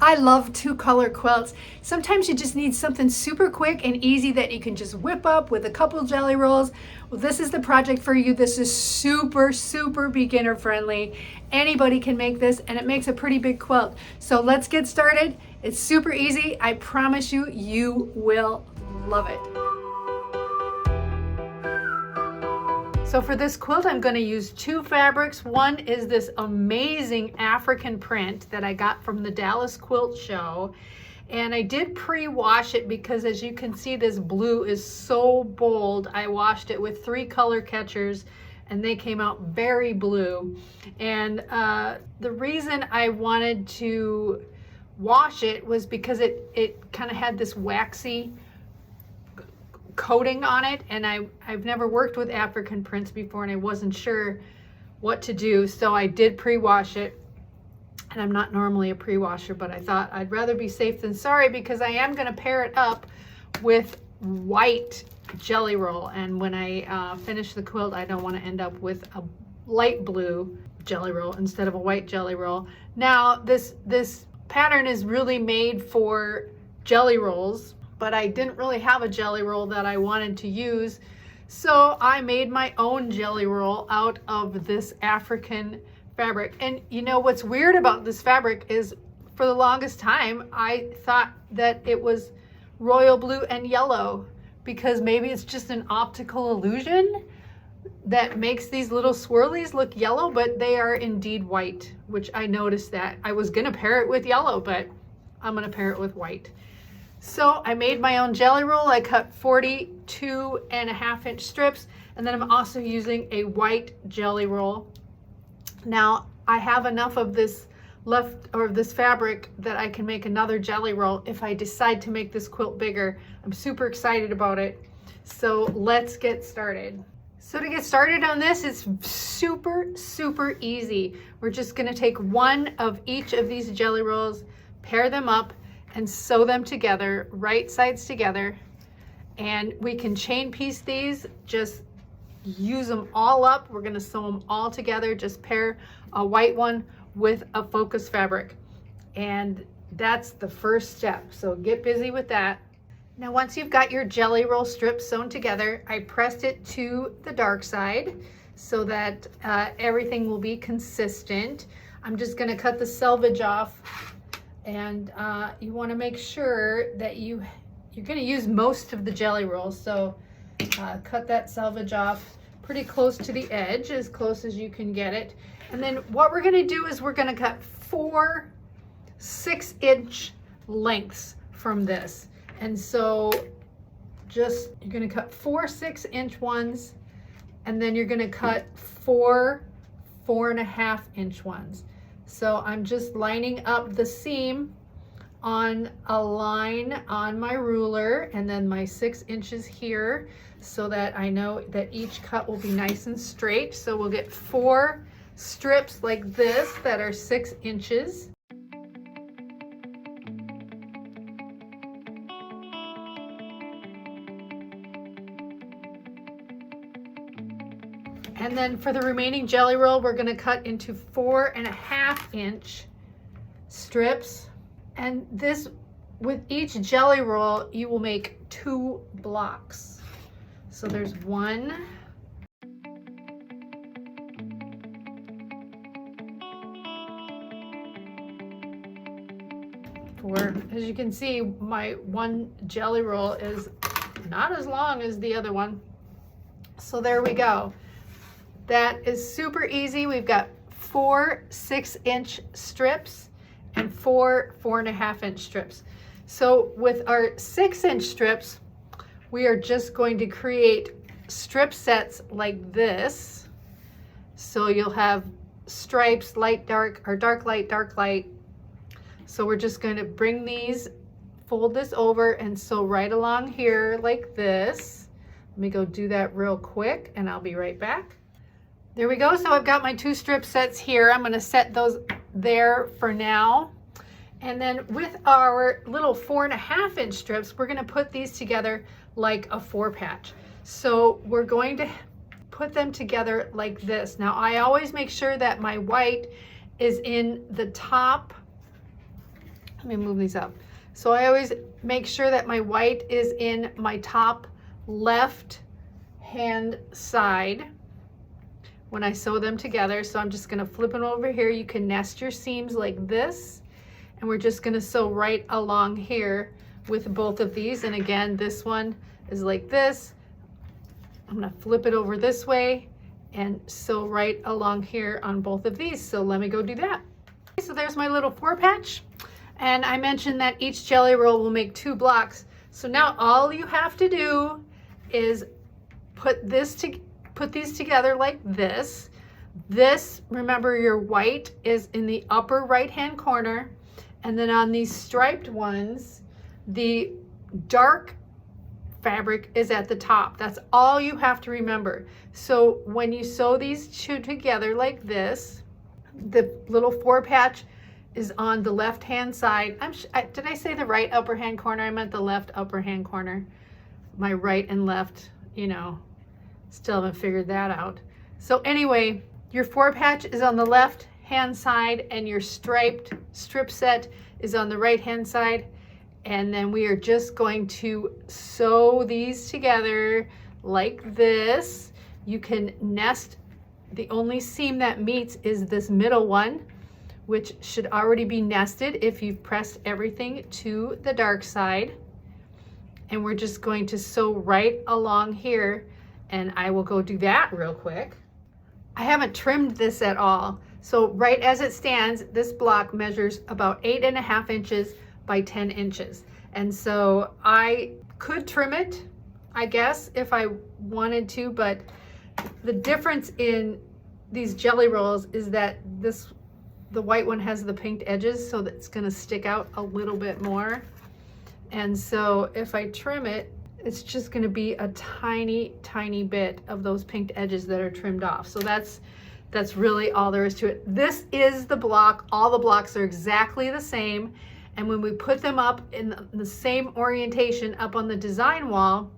I love 2-color quilts. Sometimes you just need something super quick and easy that you can just whip up with a couple jelly rolls. Well, this is the project for you. This is super, super beginner friendly. Anybody can make this, and it makes a pretty big quilt. So let's get started. It's super easy. I promise you, you will love it. So for this quilt, I'm going to use 2 fabrics. One is this amazing African print that I got from the Dallas Quilt Show. And I did pre-wash it because, as you can see, this blue is so bold. I washed it with 3 color catchers and they came out very blue. And the reason I wanted to wash it was because it kind of had this waxy coating on it, and I've never worked with African prints before and I wasn't sure what to do, so I did pre-wash it. And I'm not normally a pre-washer, but I thought I'd rather be safe than sorry, because I am going to pair it up with white jelly roll, and when I finish the quilt I don't want to end up with a light blue jelly roll instead of a white jelly roll. Now this pattern is really made for jelly rolls, but I didn't really have a jelly roll that I wanted to use. So I made my own jelly roll out of this African fabric. And you know what's weird about this fabric is, for the longest time, I thought that it was royal blue and yellow, because maybe it's just an optical illusion that makes these little swirlies look yellow, but they are indeed white, which I noticed that. I was gonna pair it with yellow, but I'm gonna pair it with white. So I made my own jelly roll. I cut 42.5-inch strips, and then I'm also using a white jelly roll. Now I have enough of this left, or this fabric, that I can make another jelly roll if I decide to make this quilt bigger. I'm super excited about it. So let's get started. So to get started on this, it's super, super easy. We're just gonna take one of each of these jelly rolls, pair them up, and sew them together, right sides together. And we can chain piece these, just use them all up. We're gonna sew them all together, just pair a white one with a focus fabric. And that's the first step, so get busy with that. Now once you've got your jelly roll strips sewn together, I pressed it to the dark side so that everything will be consistent. I'm just gonna cut the selvage off. And you want to make sure that you're going to use most of the jelly roll, so cut that selvage off pretty close to the edge, as close as you can get it. And then what we're going to do is we're going to cut 4 6-inch lengths from this. And so you're going to cut 4 6-inch ones, and then you're going to cut 4 4.5-inch ones. So I'm just lining up the seam on a line on my ruler, and then my 6 inches here, so that I know that each cut will be nice and straight. So we'll get 4 strips like this that are 6 inches. And then for the remaining jelly roll, we're going to cut into 4.5-inch strips. And this, with each jelly roll, you will make 2 blocks. So there's 1. As you can see, my one jelly roll is not as long as the other one. So there we go. That is super easy. We've got 4 6-inch strips and 4 4.5-inch strips. So with our 6-inch strips, we are just going to create strip sets like this. So you'll have stripes, light, dark, or dark, light, dark, light. So we're just going to bring these, fold this over, and sew right along here like this. Let me go do that real quick and I'll be right back. There we go. So I've got my 2 strip sets here. I'm going to set those there for now. And then with our little 4.5-inch strips, we're going to put these together like a 4-patch. So we're going to put them together like this. Now I always make sure that my white is in the top Let me move these up. So I always make sure that my white is in my top left hand side when I sew them together. So I'm just going to flip it over here. You can nest your seams like this, and we're just going to sew right along here with both of these. And again, this one is like this. I'm going to flip it over this way and sew right along here on both of these. So let me go do that. So there's my little 4-patch. And I mentioned that each jelly roll will make 2 blocks. So now all you have to do is put these together like this. This, remember, your white is in the upper right-hand corner. And then on these striped ones, the dark fabric is at the top. That's all you have to remember. So when you sew these 2 together like this, the little 4-patch is on the left hand side. Did I say the right upper hand corner? I meant the left upper hand corner. My right and left, you know, still haven't figured that out. So anyway, your 4-patch is on the left hand side and your striped strip set is on the right hand side. And then we are just going to sew these together like this. You can nest. The only seam that meets is this middle one, which should already be nested if you've pressed everything to the dark side. And we're just going to sew right along here, and I will go do that real quick. I haven't trimmed this at all. So right as it stands, this block measures about 8.5 inches by 10 inches. And so I could trim it, I guess, if I wanted to, but the difference in these jelly rolls is that the white one has the pinked edges, so that's gonna stick out a little bit more. And so if I trim it, it's just gonna be a tiny, tiny bit of those pinked edges that are trimmed off. So that's really all there is to it. This is the block. All the blocks are exactly the same. And when we put them up in the same orientation up on the design wall,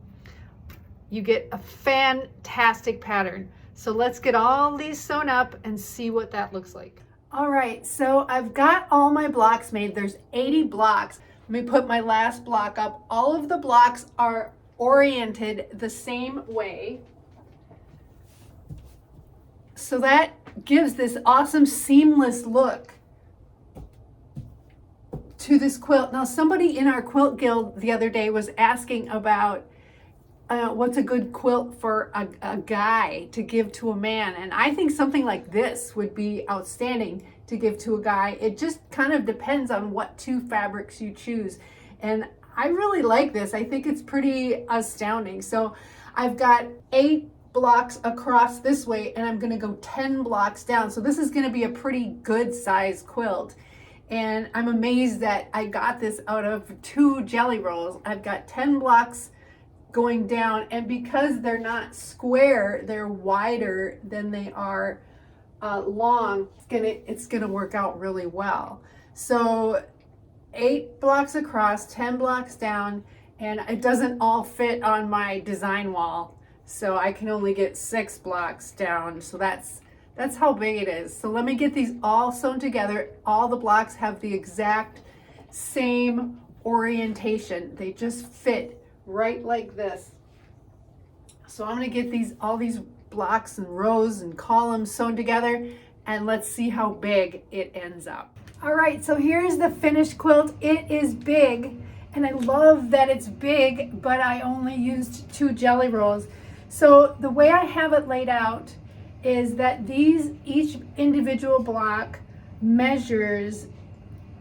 you get a fantastic pattern. So let's get all these sewn up and see what that looks like. All right, so I've got all my blocks made. There's 80 blocks. Let me put my last block up. All of the blocks are oriented the same way. So that gives this awesome seamless look to this quilt. Now, somebody in our quilt guild the other day was asking about what's a good quilt for a guy to give to a man. And I think something like this would be outstanding to give to a guy. It just kind of depends on what 2 fabrics you choose. And I really like this. I think it's pretty astounding. So I've got 8 blocks across this way, and I'm gonna go 10 blocks down. So this is gonna be a pretty good size quilt. And I'm amazed that I got this out of 2 jelly rolls. I've got 10 blocks going down, and because they're not square, they're wider than they are long, it's gonna work out really well. So 8 blocks across, 10 blocks down, and it doesn't all fit on my design wall. So I can only get 6 blocks down. So that's how big it is. So let me get these all sewn together. All the blocks have the exact same orientation. They just fit right like this. So I'm gonna get all these blocks and rows and columns sewn together, and let's see how big it ends up. All right, so here's the finished quilt. It is big, and I love that it's big, but I only used 2 jelly rolls. So the way I have it laid out is that each individual block measures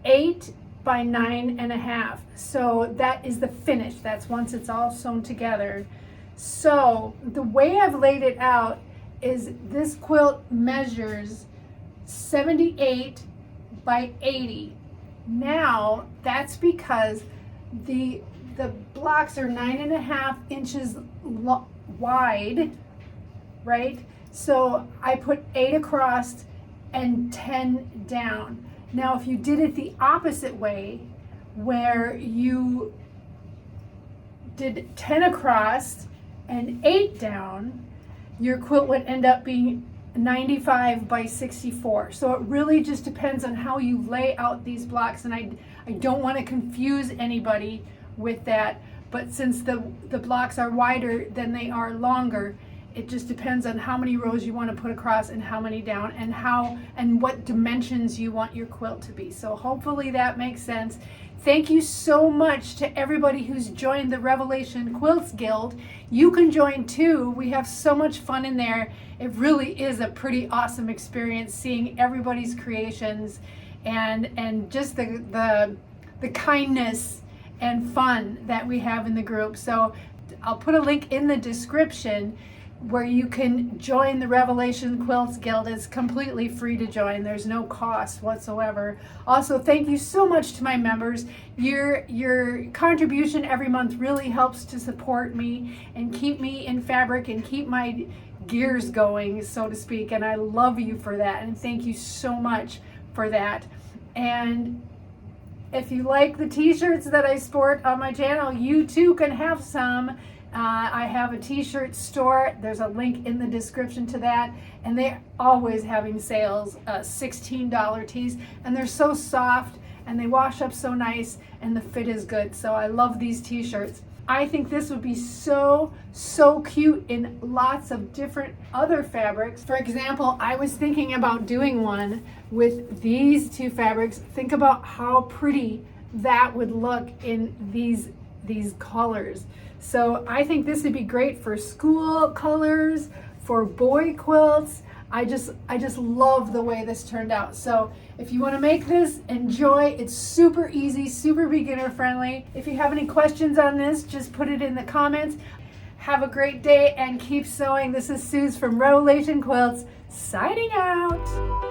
8 by 9.5. So that is the finish. That's once it's all sewn together. So the way I've laid it out is this quilt measures 78 by 80. Now that's because the blocks are 9.5 inches wide, right? So I put 8 across and 10 down. Now, if you did it the opposite way, where you did 10 across and 8 down, your quilt would end up being 95 by 64. So it really just depends on how you lay out these blocks. And I I don't want to confuse anybody with that, but since the blocks are wider than they are longer, it just depends on how many rows you want to put across and how many down, and what dimensions you want your quilt to be. So hopefully that makes sense. Thank you so much to everybody who's joined the Revelation Quilts Guild. You can join too. We have so much fun in there. It really is a pretty awesome experience seeing everybody's creations and just the kindness and fun that we have in the group. So I'll put a link in the description where you can join the Revelation Quilts Guild. It's completely free to join. There's no cost whatsoever. Also, thank you so much to my members. Your contribution every month really helps to support me and keep me in fabric and keep my gears going, so to speak. And I love you for that. And thank you so much for that. And if you like the t-shirts that I sport on my channel, you too can have some. I have a t-shirt store. There's a link in the description to that, and they're always having sales, $16 tees, and they're so soft and they wash up so nice and the fit is good. So I love these t-shirts. I think this would be so cute in lots of different other fabrics. For example, I was thinking about doing one with these two fabrics. Think about how pretty that would look in these colors. So I think this would be great for school colors, for boy quilts. I just love the way this turned out. So if you want to make this, enjoy. It's super easy, super beginner friendly. If you have any questions on this, just put it in the comments. Have a great day and keep sewing. This is Suze from Revelation Quilts signing out.